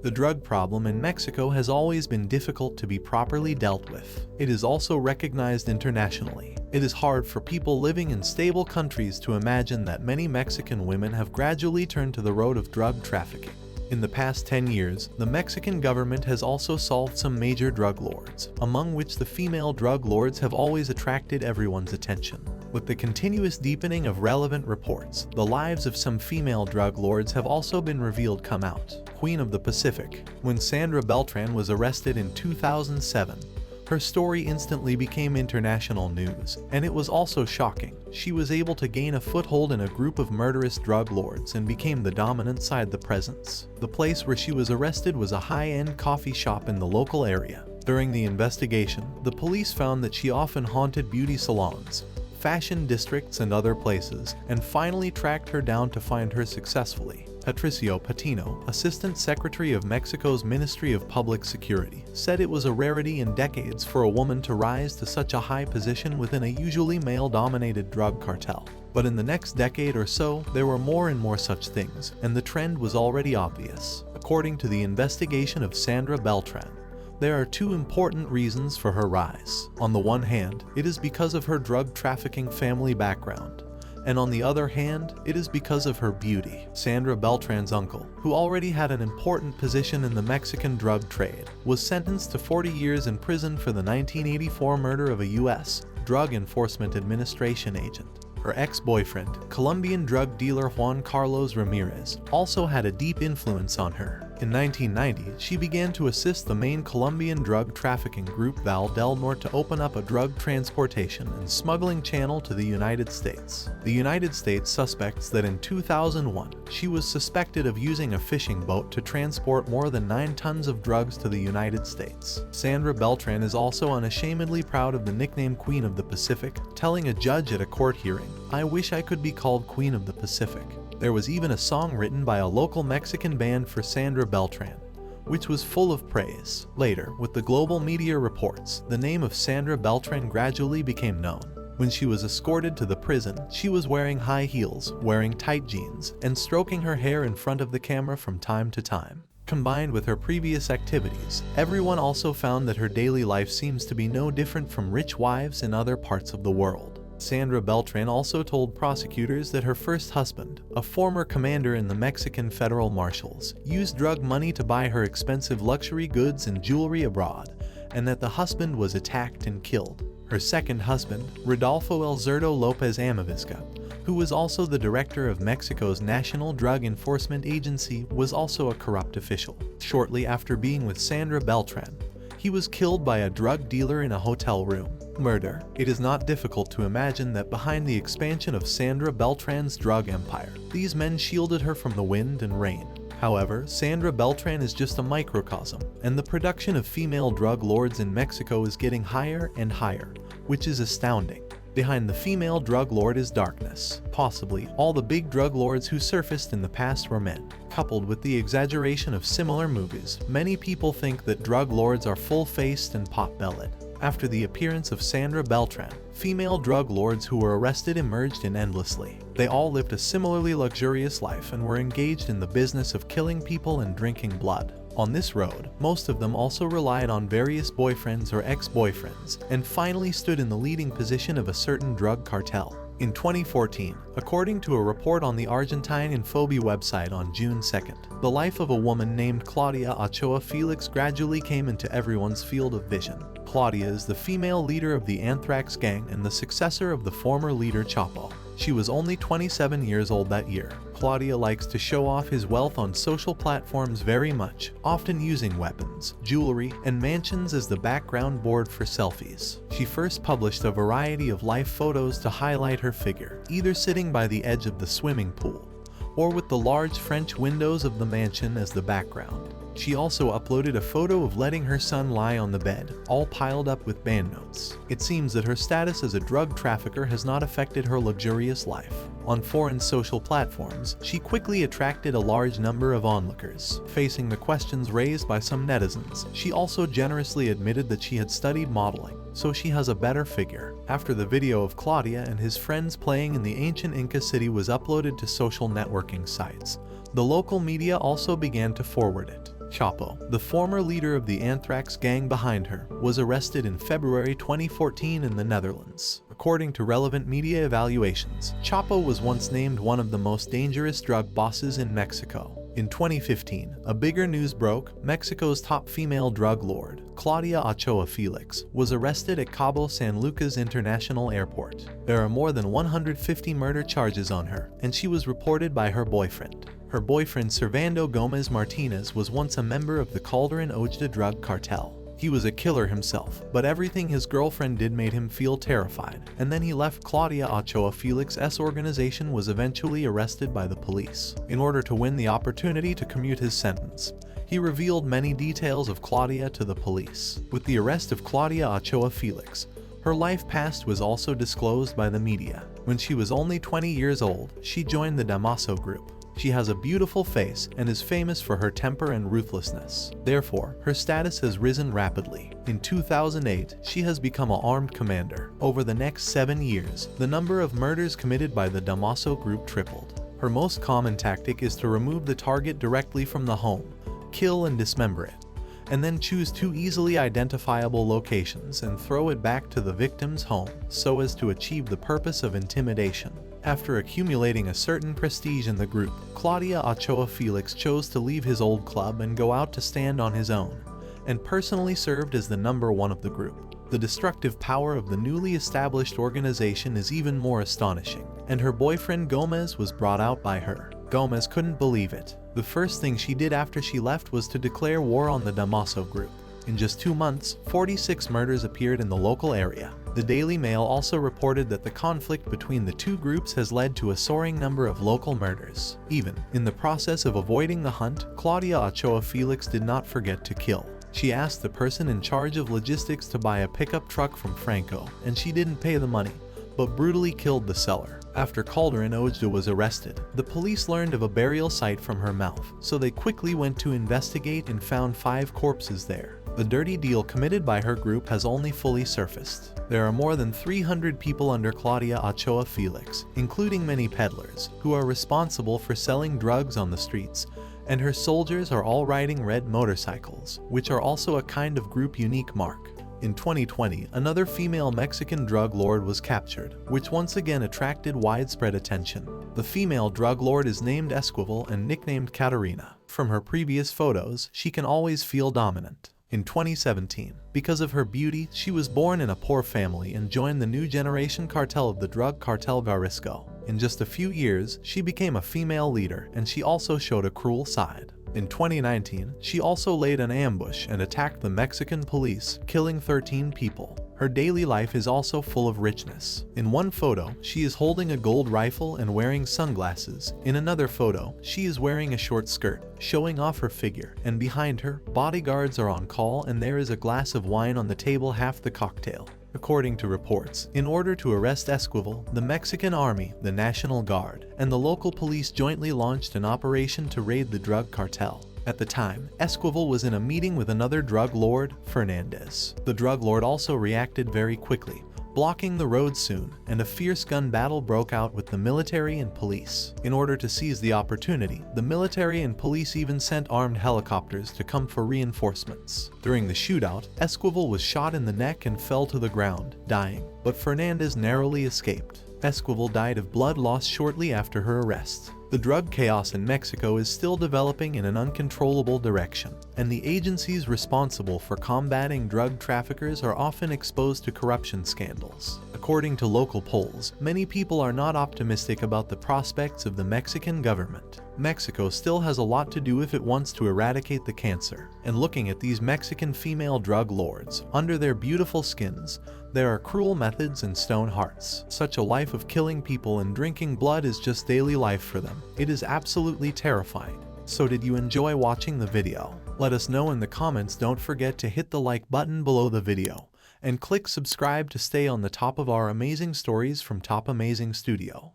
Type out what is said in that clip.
The drug problem in Mexico has always been difficult to be properly dealt with. It is also recognized internationally. It is hard for people living in stable countries to imagine that many Mexican women have gradually turned to the road of drug trafficking. In the past 10 years, the Mexican government has also solved some major drug lords, among which the female drug lords have always attracted everyone's attention. With the continuous deepening of relevant reports, the lives of some female drug lords have also been revealed come out. Queen of the Pacific. When Sandra Beltran was arrested in 2007, her story instantly became international news, and it was also shocking. She was able to gain a foothold in a group of murderous drug lords and became the dominant side. The presence. The place where she was arrested was a high-end coffee shop in the local area. During the investigation, the police found that she often haunted beauty salons, fashion districts, and other places, and finally tracked her down to find her successfully. Patricio Patino, Assistant Secretary of Mexico's Ministry of Public Security, said it was a rarity in decades for a woman to rise to such a high position within a usually male-dominated drug cartel. But in the next decade or so, there were more and more such things, and the trend was already obvious. According to the investigation of Sandra Beltran, there are two important reasons for her rise. On the one hand, it is because of her drug trafficking family background, and on the other hand, it is because of her beauty. Sandra Beltran's uncle, who already had an important position in the Mexican drug trade, was sentenced to 40 years in prison for the 1984 murder of a U.S. Drug Enforcement Administration agent. Her ex-boyfriend, Colombian drug dealer Juan Carlos Ramirez, also had a deep influence on her. In 1990, she began to assist the main Colombian drug trafficking group Val del Norte to open up a drug transportation and smuggling channel to the United States. The United States suspects that in 2001, she was suspected of using a fishing boat to transport more than 9 tons of drugs to the United States. Sandra Beltran is also unashamedly proud of the nickname Queen of the Pacific, telling a judge at a court hearing, "I wish I could be called Queen of the Pacific." There was even a song written by a local Mexican band for Sandra Beltran, which was full of praise. Later, with the global media reports, the name of Sandra Beltran gradually became known. When she was escorted to the prison, she was wearing high heels, wearing tight jeans, and stroking her hair in front of the camera from time to time. Combined with her previous activities, everyone also found that her daily life seems to be no different from rich wives in other parts of the world. Sandra Beltran also told prosecutors that her first husband, a former commander in the Mexican Federal Marshals, used drug money to buy her expensive luxury goods and jewelry abroad, and that the husband was attacked and killed. Her second husband, Rodolfo Elzerdo Lopez Amavisca, who was also the director of Mexico's National Drug Enforcement Agency, was also a corrupt official. Shortly after being with Sandra Beltran, he was killed by a drug dealer in a hotel room. Murder. It is not difficult to imagine that behind the expansion of Sandra Beltran's drug empire, these men shielded her from the wind and rain. However, Sandra Beltran is just a microcosm, and the production of female drug lords in Mexico is getting higher and higher, which is astounding. Behind the female drug lord is darkness. Possibly, all the big drug lords who surfaced in the past were men. Coupled with the exaggeration of similar movies, many people think that drug lords are full-faced and pot-bellied. After the appearance of Sandra Beltran, female drug lords who were arrested emerged endlessly. They all lived a similarly luxurious life and were engaged in the business of killing people and drinking blood. On this road, most of them also relied on various boyfriends or ex-boyfriends, and finally stood in the leading position of a certain drug cartel. In 2014, according to a report on the Argentine Infobi website on June 2nd, the life of a woman named Claudia Ochoa Felix gradually came into everyone's field of vision. Claudia is the female leader of the Anthrax gang and the successor of the former leader Chapo. She was only 27 years old that year. Claudia likes to show off his wealth on social platforms very much, often using weapons, jewelry, and mansions as the background board for selfies. She first published a variety of life photos to highlight her figure, either sitting by the edge of the swimming pool, or with the large French windows of the mansion as the background. She also uploaded a photo of letting her son lie on the bed, all piled up with banknotes. It seems that her status as a drug trafficker has not affected her luxurious life. On foreign social platforms, she quickly attracted a large number of onlookers. Facing the questions raised by some netizens, she also generously admitted that she had studied modeling, so she has a better figure. After the video of Claudia and his friends playing in the ancient Inca city was uploaded to social networking sites, the local media also began to forward it. Chapo, the former leader of the anthrax gang behind her, was arrested in February 2014 in the Netherlands. According to relevant media evaluations, Chapo was once named one of the most dangerous drug bosses in Mexico. In 2015, a bigger news broke. Mexico's top female drug lord, Claudia Ochoa Felix, was arrested at Cabo San Lucas International Airport. There are more than 150 murder charges on her, and she was reported by her boyfriend. Her boyfriend Servando Gomez Martinez was once a member of the Calderon Ojeda drug cartel. He was a killer himself, but everything his girlfriend did made him feel terrified, and then he left. Claudia Ochoa Felix's organization was eventually arrested by the police. In order to win the opportunity to commute his sentence, he revealed many details of Claudia to the police. With the arrest of Claudia Ochoa Felix, her life past was also disclosed by the media. When she was only 20 years old, she joined the Damaso group. She has a beautiful face and is famous for her temper and ruthlessness. Therefore, her status has risen rapidly. In 2008, she has become an armed commander. Over the next 7 years, the number of murders committed by the Damaso group tripled. Her most common tactic is to remove the target directly from the home, kill and dismember it, and then choose 2 easily identifiable locations and throw it back to the victim's home so as to achieve the purpose of intimidation. After accumulating a certain prestige in the group, Claudia Ochoa Felix chose to leave his old club and go out to stand on his own, and personally served as the number 1 of the group. The destructive power of the newly established organization is even more astonishing, and her boyfriend Gomez was brought out by her. Gomez couldn't believe it. The first thing she did after she left was to declare war on the Damaso group. In just 2 months, 46 murders appeared in the local area. The Daily Mail also reported that the conflict between the 2 groups has led to a soaring number of local murders. Even in the process of avoiding the hunt, Claudia Ochoa Felix did not forget to kill. She asked the person in charge of logistics to buy a pickup truck from Franco, and she didn't pay the money, but brutally killed the seller. After Calderon Ojeda was arrested, the police learned of a burial site from her mouth, so they quickly went to investigate and found 5 corpses there. The dirty deal committed by her group has only fully surfaced. There are more than 300 people under Claudia Ochoa Felix, including many peddlers, who are responsible for selling drugs on the streets, and her soldiers are all riding red motorcycles, which are also a kind of group unique mark. In 2020, another female Mexican drug lord was captured, which once again attracted widespread attention. The female drug lord is named Esquivel and nicknamed Catarina. From her previous photos, she can always feel dominant. In 2017, because of her beauty, she was born in a poor family and joined the new generation cartel of the drug cartel Jalisco. In just a few years, she became a female leader, and she also showed a cruel side. In 2019, she also laid an ambush and attacked the Mexican police, killing 13 people. Her daily life is also full of richness. In one photo, she is holding a gold rifle and wearing sunglasses. In another photo, she is wearing a short skirt, showing off her figure, and behind her, bodyguards are on call and there is a glass of wine on the table, half the cocktail. According to reports, in order to arrest Esquivel, the Mexican Army, the National Guard, and the local police jointly launched an operation to raid the drug cartel. At the time, Esquivel was in a meeting with another drug lord, Fernandez. The drug lord also reacted very quickly, blocking the road soon, and a fierce gun battle broke out with the military and police. In order to seize the opportunity, the military and police even sent armed helicopters to come for reinforcements. During the shootout, Esquivel was shot in the neck and fell to the ground, dying, but Fernandez narrowly escaped. Esquivel died of blood loss shortly after her arrest. The drug chaos in Mexico is still developing in an uncontrollable direction, and the agencies responsible for combating drug traffickers are often exposed to corruption scandals. According to local polls, many people are not optimistic about the prospects of the Mexican government. Mexico still has a lot to do if it wants to eradicate the cancer. And looking at these Mexican female drug lords, under their beautiful skins, there are cruel methods and stone hearts. Such a life of killing people and drinking blood is just daily life for them. It is absolutely terrifying. So did you enjoy watching the video? Let us know in the comments. Don't forget to hit the like button below the video and click subscribe to stay on the top of our amazing stories from Top Amazing Studio.